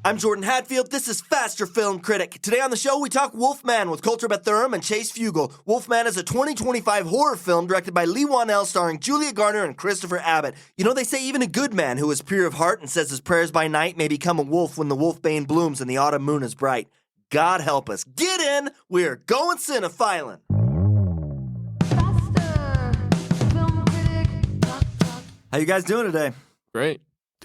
I'm Jordan Hadfield. This is Faster Film Critic. Today on the show, we talk Wolfman with Kolter and Chase Fugel. Wolfman is a 2025 horror film directed by Leigh Whannell, starring Julia Garner and Christopher Abbott. You know, they say even a good man who is pure of heart and says his prayers by night may become a wolf when the wolfbane blooms and the autumn moon is bright. God help us. Get in. We're going cinephiling. Faster Film Critic. How you guys doing today? Great.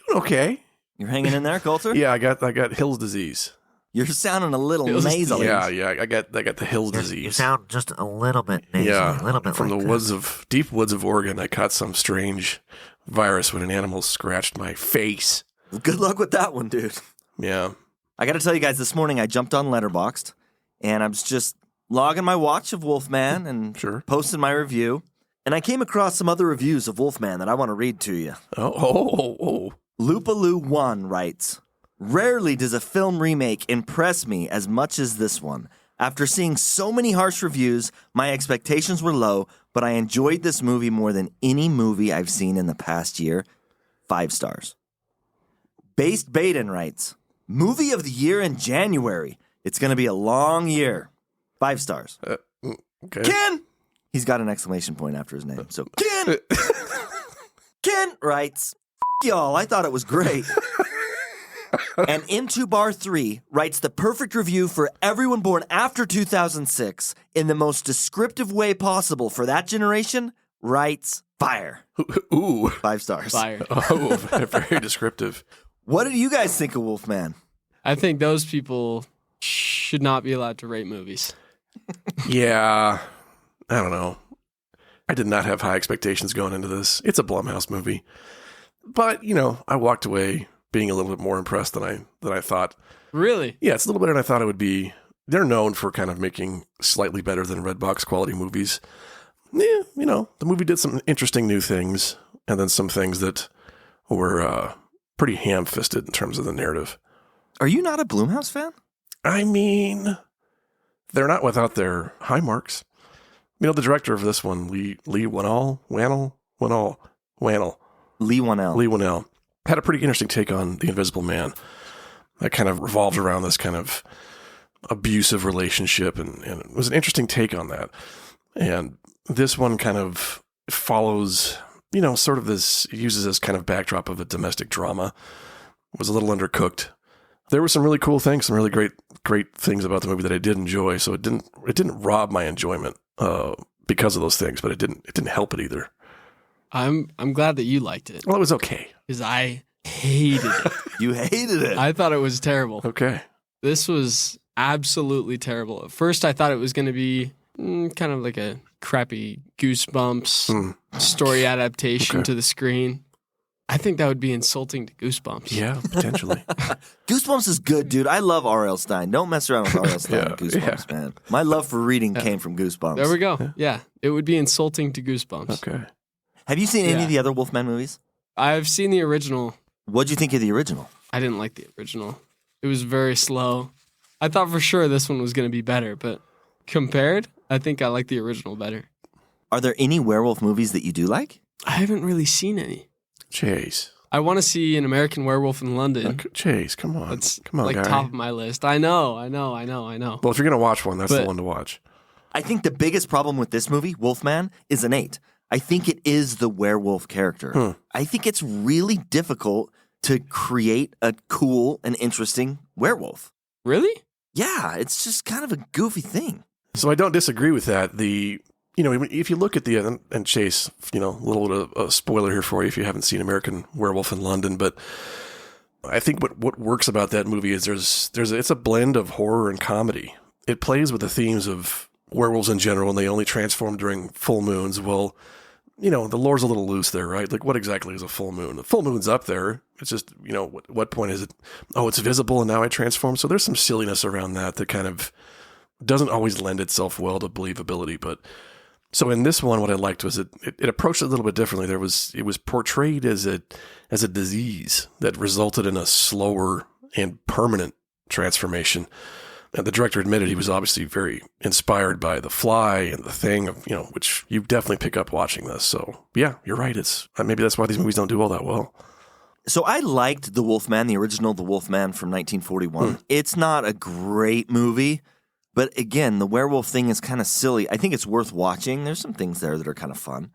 Doing okay. You're hanging in there, Kolter? Yeah, I got Hill's disease. You're sounding a little nasally. Yeah, I got the Hill's disease. You sound just a little bit nasally. Yeah, a little bit from like the deep woods of Oregon. I caught some strange virus when an animal scratched my face. Well, good luck with that one, dude. Yeah. I got to tell you guys, this morning I jumped on Letterboxd, and I was just logging my watch of Wolfman and posting my review, and I came across some other reviews of Wolfman that I want to read to you. Oh. Loopaloo1 writes, "Rarely does a film remake impress me as much as this one. After seeing so many harsh reviews, my expectations were low, but I enjoyed this movie more than any movie I've seen in the past year. 5 stars. Based Baden writes, "Movie of the year in January. It's going to be a long year. 5 stars. Okay. Ken!" He's got an exclamation point after his name. So, Ken! Ken writes, "Y'all, I thought it was great." And Into Bar 3 writes the perfect review for everyone born after 2006 in the most descriptive way possible for that generation. Writes, fire. Ooh. 5 stars. Fire. Oh, very descriptive. What did you guys think of Wolfman? I think those people should not be allowed to rate movies. Yeah. I don't know. I did not have high expectations going into this. It's a Blumhouse movie. But, I walked away being a little bit more impressed than I thought. Really? Yeah, it's a little better than I thought it would be. They're known for kind of making slightly better than Redbox quality movies. Yeah, the movie did some interesting new things, and then some things that were pretty ham-fisted in terms of the narrative. Are you not a Blumhouse fan? I mean, they're not without their high marks. The director of this one, Leigh Whannell, Leigh Whannell. Had a pretty interesting take on The Invisible Man that kind of revolved around this kind of abusive relationship, and it was an interesting take on that. And this one kind of follows, sort of this, uses this kind of backdrop of a domestic drama. It was a little undercooked. There were some really cool things, some really great things about the movie that I did enjoy, so it didn't rob my enjoyment because of those things, but it didn't help it either. I'm glad that you liked it. Well, it was okay. Because I hated it. You hated it. I thought it was terrible. Okay. This was absolutely terrible. At first, I thought it was going to be kind of like a crappy Goosebumps story adaptation to the screen. I think that would be insulting to Goosebumps. Yeah, potentially. Goosebumps is good, dude. I love R.L. Stein. Don't mess around with R.L. Stein and Goosebumps, man. My love for reading came from Goosebumps. There we go. Yeah. It would be insulting to Goosebumps. Okay. Have you seen any of the other Wolfman movies? I've seen the original. What'd you think of the original? I didn't like the original. It was very slow. I thought for sure this one was going to be better, but compared, I think I like the original better. Are there any werewolf movies that you do like? I haven't really seen any. Chase. I want to see An American Werewolf in London. Chase, come on. Come on, like guy. Top of my list. I know. Well, if you're going to watch one, that's the one to watch. I think the biggest problem with this movie, Wolfman, is innate. I think it is the werewolf character. I think it's really difficult to create a cool and interesting werewolf. Really? Yeah, it's just kind of a goofy thing. So I don't disagree with that. If you look at and Chase, a little bit of a spoiler here for you if you haven't seen American Werewolf in London, but I think what works about that movie is it's a blend of horror and comedy. It plays with the themes of werewolves in general, and they only transform during full moons. Well, the lore's a little loose there, right? Like, what exactly is a full moon? The full moon's up there. It's just, what point is it? Oh, it's visible, and now I transform. So there's some silliness around that kind of doesn't always lend itself well to believability. But so in this one, what I liked was it approached it a little bit differently. It was portrayed as a disease that resulted in a slower and permanent transformation. And the director admitted he was obviously very inspired by The Fly and The Thing, which you definitely pick up watching this. So yeah, you're right. Maybe that's why these movies don't do all that well. So I liked The Wolfman, the original The Wolfman from 1941. It's not a great movie, but again, the werewolf thing is kind of silly. I think it's worth watching. There's some things there that are kind of fun.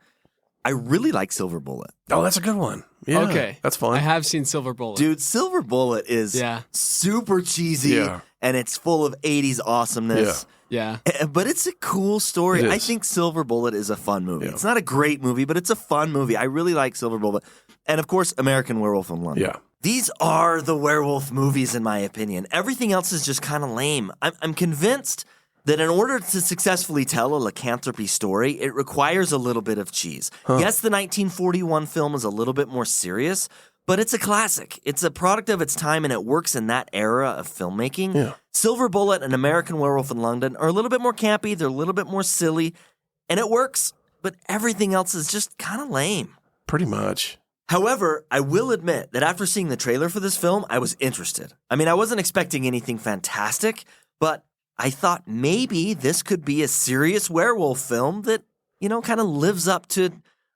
I really like Silver Bullet. Oh, that's a good one. Yeah, Okay. that's fun. I have seen Silver Bullet. Dude, Silver Bullet is super cheesy, and it's full of 80s awesomeness. Yeah. But it's a cool story. It is. I think Silver Bullet is a fun movie. It's not a great movie, but it's a fun movie. I really like Silver Bullet. And of course, American Werewolf in London. Yeah. These are the werewolf movies, in my opinion. Everything else is just kind of lame. I'm convinced that in order to successfully tell a lycanthropy story, it requires a little bit of cheese. Yes, the 1941 film is a little bit more serious, but it's a classic. It's a product of its time, and it works in that era of filmmaking. Yeah. Silver Bullet and American Werewolf in London are a little bit more campy. They're a little bit more silly, and it works, but everything else is just kind of lame. Pretty much. However, I will admit that after seeing the trailer for this film, I was interested. I mean, I wasn't expecting anything fantastic, but I thought maybe this could be a serious werewolf film that, kind of lives up to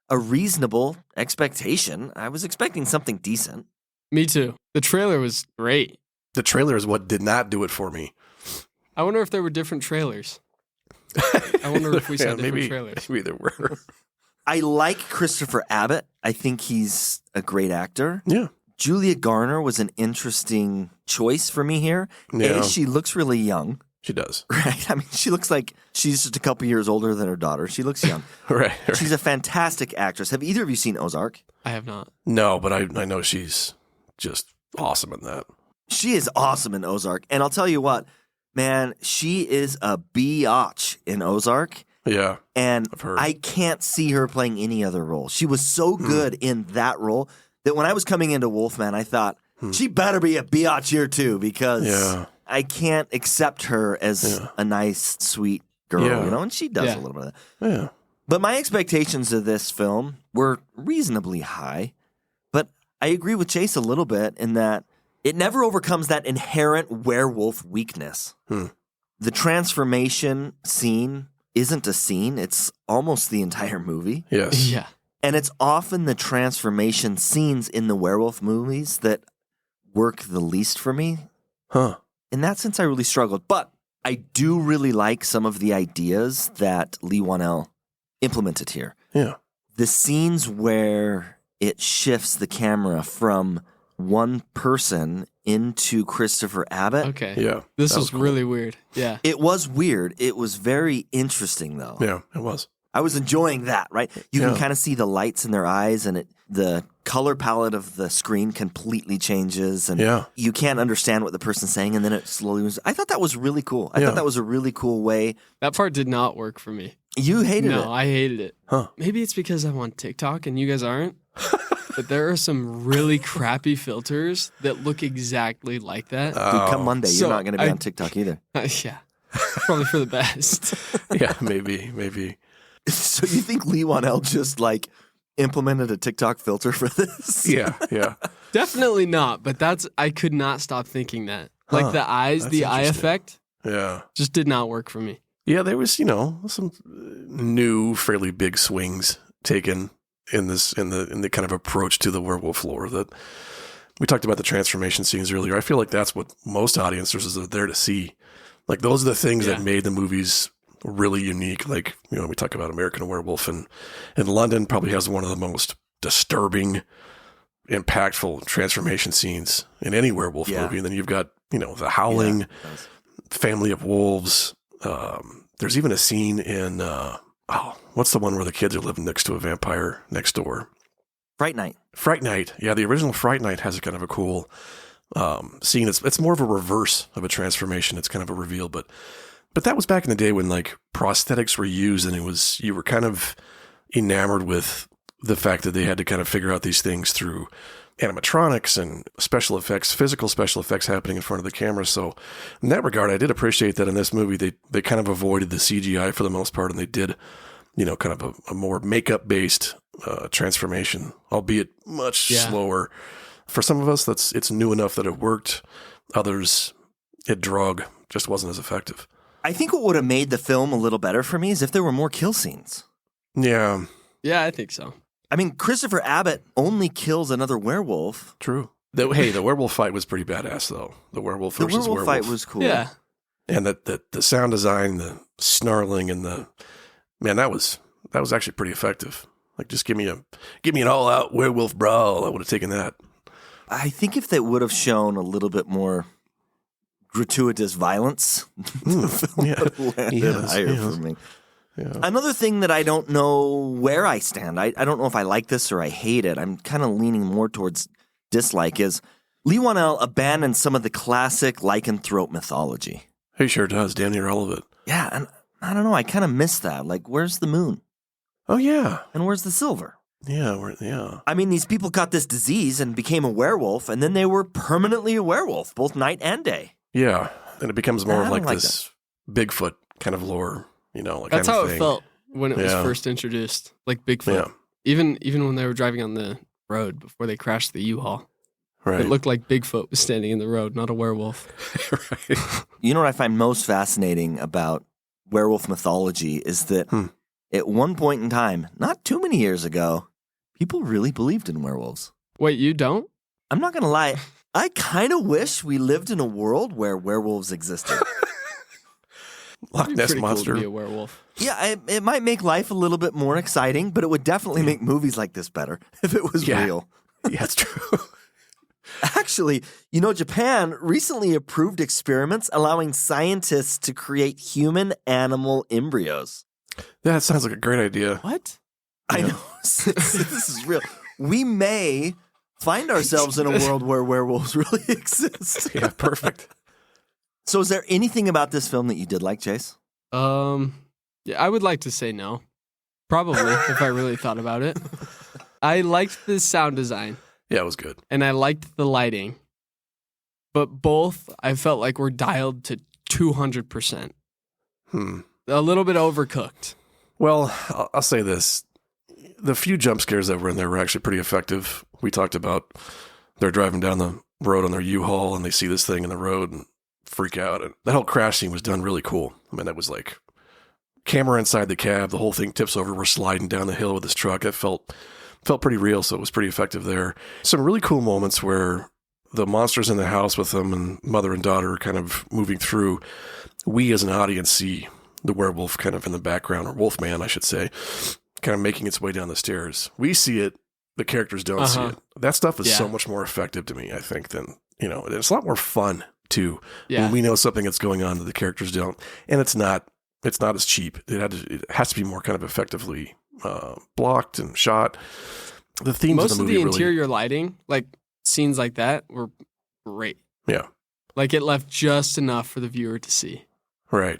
a reasonable expectation. I was expecting something decent. Me too. The trailer was great. The trailer is what did not do it for me. I wonder if there were different trailers. I wonder if we saw different trailers. Maybe there were. I like Christopher Abbott. I think he's a great actor. Yeah. Julia Garner was an interesting choice for me here. Yeah. She looks really young. She does. Right. I mean, she looks like she's just a couple years older than her daughter. She looks young. Right. She's a fantastic actress. Have either of you seen Ozark? I have not. No, but I know she's just awesome in that. She is awesome in Ozark. And I'll tell you what, man, she is a biatch in Ozark. Yeah. And I've heard. I can't see her playing any other role. She was so good in that role that when I was coming into Wolfman, I thought, she better be a biatch here too, because I can't accept her as a nice, sweet girl, and she does a little bit of that. Yeah. But my expectations of this film were reasonably high. But I agree with Chase a little bit in that it never overcomes that inherent werewolf weakness. The transformation scene isn't a scene. It's almost the entire movie. Yes. Yeah. And it's often the transformation scenes in the werewolf movies that work the least for me. Huh. In that sense, I really struggled. But I do really like some of the ideas that Leigh Whannell implemented here. Yeah. The scenes where it shifts the camera from one person into Christopher Abbott. Okay. Yeah. This That was cool. really weird. Yeah. It was weird. It was very interesting, though. Yeah, it was. I was enjoying that, right? You can kind of see the lights in their eyes, and the color palette of the screen completely changes, and you can't understand what the person's saying, and then it slowly moves. I thought that was really cool. I thought that was a really cool way. That part did not work for me. You hated it. No, I hated it. Huh. Maybe it's because I'm on TikTok and you guys aren't. But there are some really crappy filters that look exactly like that. Dude, come Monday, So you're not going to be on TikTok either. Yeah. Probably for the best. Yeah, maybe. So you think Leigh Whannell just implemented a TikTok filter for this? Yeah. Definitely not, but I could not stop thinking that. Like the eyes, That's the eye interesting. effect Yeah. just did not work for me. Yeah, there was, some new, fairly big swings taken in the kind of approach to the werewolf lore that we talked about the transformation scenes earlier. I feel like that's what most audiences are there to see. Like those are the things that made the movies really unique. Like, we talk about American Werewolf in London probably has one of the most disturbing, impactful transformation scenes in any werewolf movie. And then you've got, The Howling, Family of Wolves. There's even a scene in, what's the one where the kids are living next to a vampire next door? Fright Night. Fright Night. Yeah, the original Fright Night has a kind of a cool scene. It's more of a reverse of a transformation. It's kind of a reveal, but that was back in the day when prosthetics were used, and you were kind of enamored with the fact that they had to kind of figure out these things through animatronics and special effects, physical special effects happening in front of the camera. So in that regard, I did appreciate that in this movie, they kind of avoided the CGI for the most part, and they did, kind of a more makeup based transformation, albeit much slower. For some of us, it's new enough that it worked. Others, it drug, just wasn't as effective. I think what would have made the film a little better for me is if there were more kill scenes. Yeah. Yeah, I think so. I mean, Christopher Abbott only kills another werewolf. True. The werewolf fight was pretty badass, though. The werewolf The versus werewolf fight was cool. Yeah. And the sound design, the snarling, and that was actually pretty effective. Like, just give me an all out werewolf brawl. I would have taken that. I think if they would have shown a little bit more gratuitous violence, the film would have landed higher for me. Yeah. Another thing that I don't know where I stand, I don't know if I like this or I hate it, I'm kind of leaning more towards dislike, is Leigh Whannell abandoned some of the classic lycanthrope mythology. He sure does, damn near all of it. Yeah, and I don't know, I kind of miss that. Like, where's the moon? Oh, yeah. And where's the silver? Yeah. I mean, these people got this disease and became a werewolf, and then they were permanently a werewolf, both night and day. Yeah, and it becomes more I of don't like like this Bigfoot kind of lore, like That's kind how of it thing. felt when it was Yeah. first introduced, like Bigfoot. Yeah, Even when they were driving on the road before they crashed the U-Haul, right. it looked like Bigfoot was standing in the road, not a werewolf. Right. You know what I find most fascinating about werewolf mythology is that at one point in time, not too many years ago, people really believed in werewolves. Wait, you don't? I'm not going to lie. I kind of wish we lived in a world where werewolves existed. Loch It'd be Ness pretty Monster. cool to be a werewolf. Yeah, it might make life a little bit more exciting, but it would definitely make movies like this better if it was Yeah. real. Yeah, it's true. Actually, Japan recently approved experiments allowing scientists to create human-animal embryos. That sounds like a great idea. What? I know. This is real. We may find ourselves in a world where werewolves really exist. Yeah, perfect. So is there anything about this film that you did like, Chase? Yeah, I would like to say no. Probably, if I really thought about it. I liked the sound design Yeah, it was good. and I liked the lighting, but both I felt like were dialed to 200%. A little bit overcooked. Well, I'll say this. The few jump scares that were in there were actually pretty effective. We talked about they're driving down the road on their U-Haul and they see this thing in the road and freak out. And that whole crash scene was done really cool. I mean, that was like camera inside the cab. The whole thing tips over. We're sliding down the hill with this truck. It felt pretty real, so it was pretty effective there. Some really cool moments where the monster's in the house with them and mother and daughter are kind of moving through. We as an audience see the werewolf kind of in the background, or wolfman, I should say, kind of making its way down the stairs. We see it. The characters don't see it. That stuff is so much more effective to me, I think, than, it's a lot more fun too. Yeah. When we know something that's going on that the characters don't. And it's not as cheap. It has to be more kind of effectively blocked and shot. The themes Most of the of movie the interior lighting, like scenes like that, were great. Yeah. Like it left just enough for the viewer to see. Right.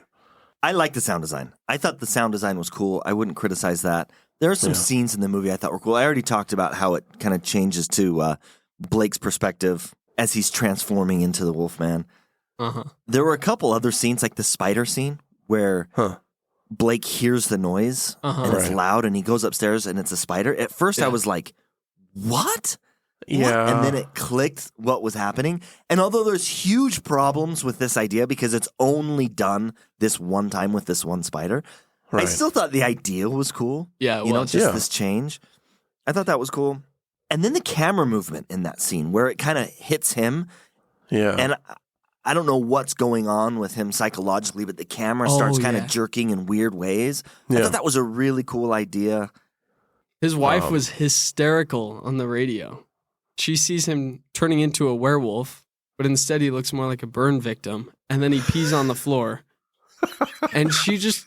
I like the sound design. I thought the sound design was cool. I wouldn't criticize that. There are some scenes in the movie I thought were cool. I already talked about how it kind of changes to Blake's perspective as he's transforming into the Wolfman. There were a couple other scenes, like the spider scene, where Blake hears the noise and it's loud and he goes upstairs and it's a spider. At first I was like, what? Yeah. And then it clicked what was happening. And although there's huge problems with this idea because it's only done this one time with this one spider, I still thought the idea was cool. Yeah, it was. This change. I thought that was cool. And then the camera movement in that scene where it kind of hits him. Yeah. And I don't know what's going on with him psychologically, but the camera starts kind of jerking in weird ways. I thought that was a really cool idea. His wife was hysterical on the radio. She sees him turning into a werewolf, but instead he looks more like a burn victim. And then he pees on the floor. And she just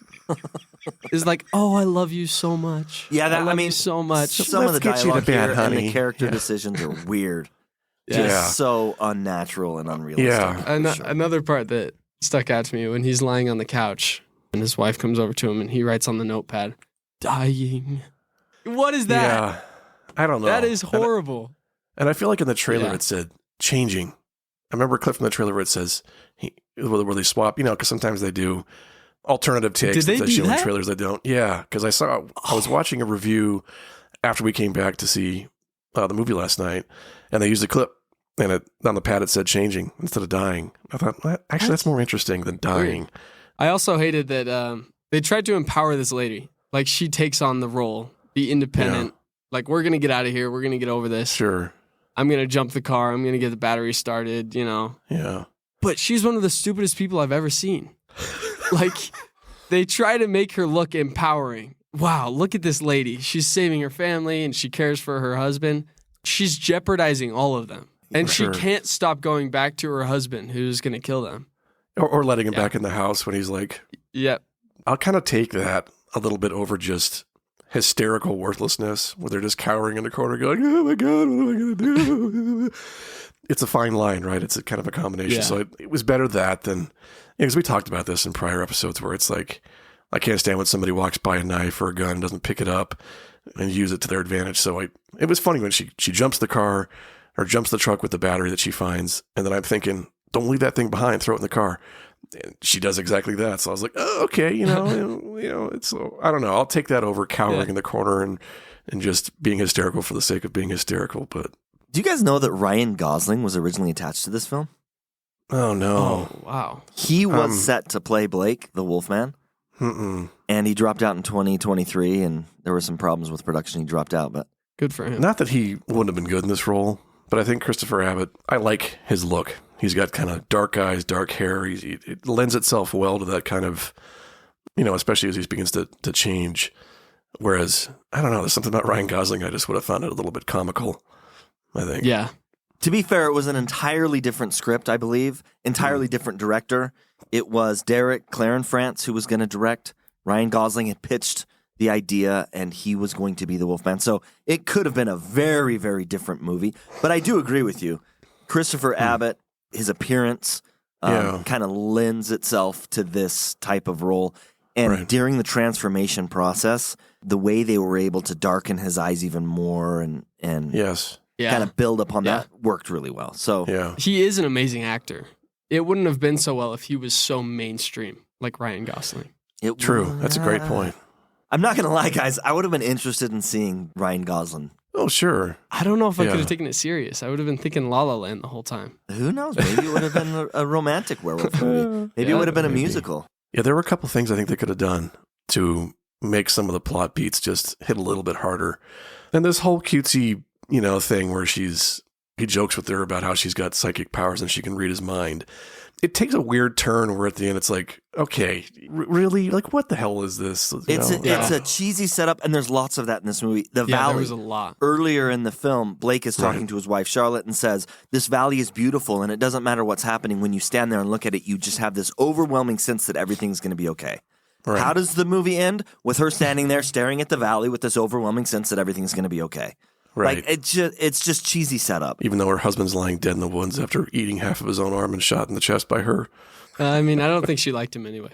is like, "Oh, I love you so much. Yeah, I love you so much." Some of the Let's get you to dialogue bed, here and honey. the character decisions are weird. Yeah. Just so unnatural and unrealistic. Yeah. And another part that stuck out to me when he's lying on the couch and his wife comes over to him and he writes on the notepad, "Dying." What is that? Yeah. I don't know. That is horrible. And I feel like in the trailer it said changing. I remember a clip from the trailer where it says where they swap, because sometimes they do alternative takes. Did they that do show in that? trailers that don't. Yeah, because I was watching a review after we came back to see the movie last night, and they used a clip, and on the pad it said changing instead of dying. I thought, well, actually, that's more interesting than dying. I also hated that they tried to empower this lady. Like she takes on the role, be independent, Like, we're going to get out of here. We're going to get over this. Sure. I'm going to jump the car. I'm going to get the battery started, Yeah. But she's one of the stupidest people I've ever seen. Like, they try to make her look empowering. Wow, look at this lady. She's saving her family and she cares for her husband. She's jeopardizing all of them. And she can't stop going back to her husband who's going to kill them. Or letting him back in the house when he's like, yep. I'll kind of take that a little bit over just hysterical worthlessness where they're just cowering in the corner going, oh my God, what am I going to do? It's a fine line, right? It's a kind of a combination. Yeah. So it was better that than, because we talked about this in prior episodes where it's like, I can't stand when somebody walks by a knife or a gun and doesn't pick it up and use it to their advantage. So it was funny when she jumps the car or jumps the truck with the battery that she finds. And then I'm thinking, don't leave that thing behind, throw it in the car. And she does exactly that. So I was like, oh, okay, it's, I don't know. I'll take that over cowering in the corner and just being hysterical for the sake of being hysterical. But Do you guys know that Ryan Gosling was originally attached to this film? oh no. Oh, wow. He was set to play Blake, the Wolfman, Mm-mm. and he dropped out in 2023, and there were some problems with production. He dropped out, but Good for him. Not that he wouldn't have been good in this role, but I think Christopher Abbott, I like his look. He's got kind of dark eyes, dark hair. It lends itself well to that kind of, especially as he begins to change. Whereas, I don't know, there's something about Ryan Gosling, I just would have found it a little bit comical, I think. Yeah. to be fair, it was an entirely different script, I believe, entirely different director. It was Derek Clarenfrance who was going to direct. Ryan Gosling had pitched the idea, and he was going to be the Wolfman. So it could have been a very, very different movie. But I do agree with you. Christopher Abbott, his appearance kind of lends itself to this type of role. And during the transformation process, the way they were able to darken his eyes even more and kind of build upon that worked really well. So he is an amazing actor. It wouldn't have been so well if he was so mainstream like Ryan Gosling. True. That's a great point. I'm not going to lie, guys. I would have been interested in seeing Ryan Gosling. Oh, sure. I don't know if I could have taken it serious. I would have been thinking La La Land the whole time. Who knows? Maybe it would have been a romantic werewolf movie. Maybe it would have been a musical. Yeah, there were a couple things I think they could have done to make some of the plot beats just hit a little bit harder. And this whole cutesy, thing where he jokes with her about how she's got psychic powers and she can read his mind. It takes a weird turn where at the end it's like, okay, really? Like, what the hell is this? It's a cheesy setup, and there's lots of that in this movie. The valley. There was a lot. Earlier in the film, Blake is talking to his wife, Charlotte, and says, this valley is beautiful, and it doesn't matter what's happening. When you stand there and look at it, you just have this overwhelming sense that everything's going to be okay. Right. How does the movie end? With her standing there staring at the valley with this overwhelming sense that everything's going to be okay. Right. Like, it's just cheesy setup. Even though her husband's lying dead in the woods after eating half of his own arm and shot in the chest by her. I don't think she liked him anyway.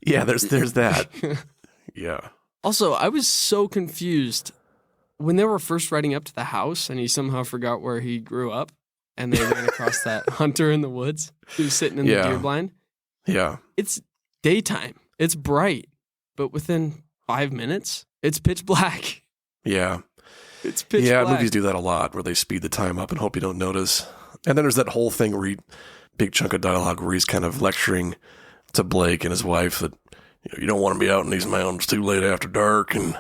Yeah, there's that. Yeah. Also, I was so confused when they were first riding up to the house and he somehow forgot where he grew up and they ran across that hunter in the woods who's sitting in the deer blind. Yeah. It's daytime. It's bright. But within 5 minutes, it's pitch black. Yeah. It's pitch black. Yeah, movies do that a lot where they speed the time up and hope you don't notice. And then there's that whole thing where big chunk of dialogue where he's kind of lecturing to Blake and his wife that you don't want to be out in these mountains too late after dark, and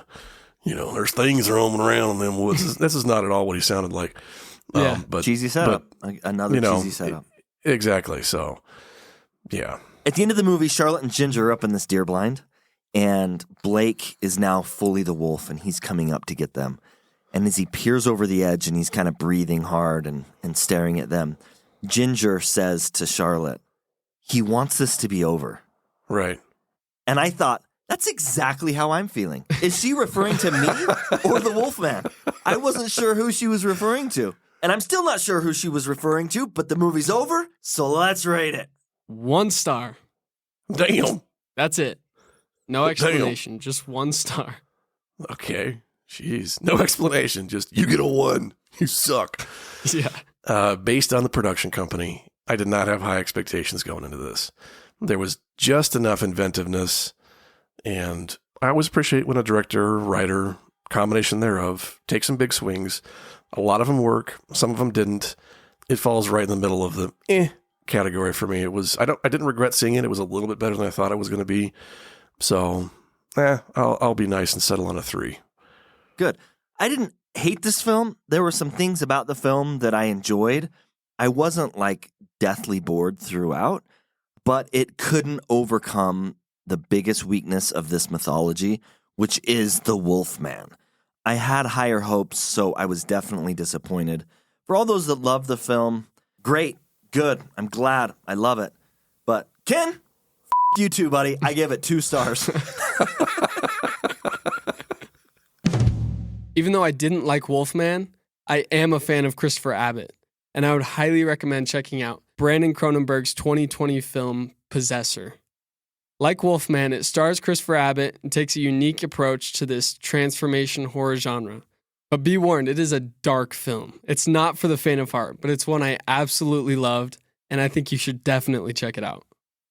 there's things roaming around in them woods. This is not at all what he sounded like. But cheesy setup. Another cheesy setup. Exactly. So, yeah. At the end of the movie, Charlotte and Ginger are up in this deer blind, and Blake is now fully the wolf, and he's coming up to get them. And as he peers over the edge and he's kind of breathing hard and staring at them, Ginger says to Charlotte, he wants this to be over. Right. And I thought, that's exactly how I'm feeling. Is she referring to me or the Wolfman? I wasn't sure who she was referring to. And I'm still not sure who she was referring to, but the movie's over, so let's rate it. 1 star. Damn. That's it. No explanation. Just 1 star. Okay. Jeez. No explanation. Just, you get a 1. You suck. Yeah. Based on the production company, I did not have high expectations going into this. There was just enough inventiveness, and I always appreciate when a director, writer, combination thereof, takes some big swings. A lot of them work. Some of them didn't. It falls right in the middle of the category for me. It was, I didn't regret seeing it. It was a little bit better than I thought it was going to be. So, I'll be nice and settle on a 3. Good. I didn't hate this film. There were some things about the film that I enjoyed. I wasn't like deathly bored throughout, but it couldn't overcome the biggest weakness of this mythology, which is the Wolfman. I had higher hopes, so I was definitely disappointed. For all those that love the film, great, good, I'm glad, I love it. But Ken, you too, buddy. I give it 2 stars. Even though I didn't like Wolfman, I am a fan of Christopher Abbott, and I would highly recommend checking out Brandon Cronenberg's 2020 film, Possessor. Like Wolfman, it stars Christopher Abbott and takes a unique approach to this transformation horror genre. But be warned, it is a dark film. It's not for the faint of heart, but it's one I absolutely loved, and I think you should definitely check it out.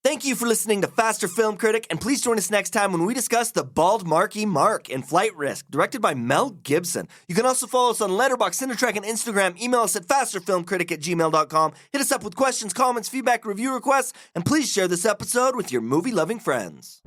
Thank you for listening to Faster Film Critic, and please join us next time when we discuss The Bald Marky Mark in Flight Risk, directed by Mel Gibson. You can also follow us on Letterboxd, Cinetrack, and Instagram. Email us at fasterfilmcritic@gmail.com. Hit us up with questions, comments, feedback, review requests, and please share this episode with your movie-loving friends.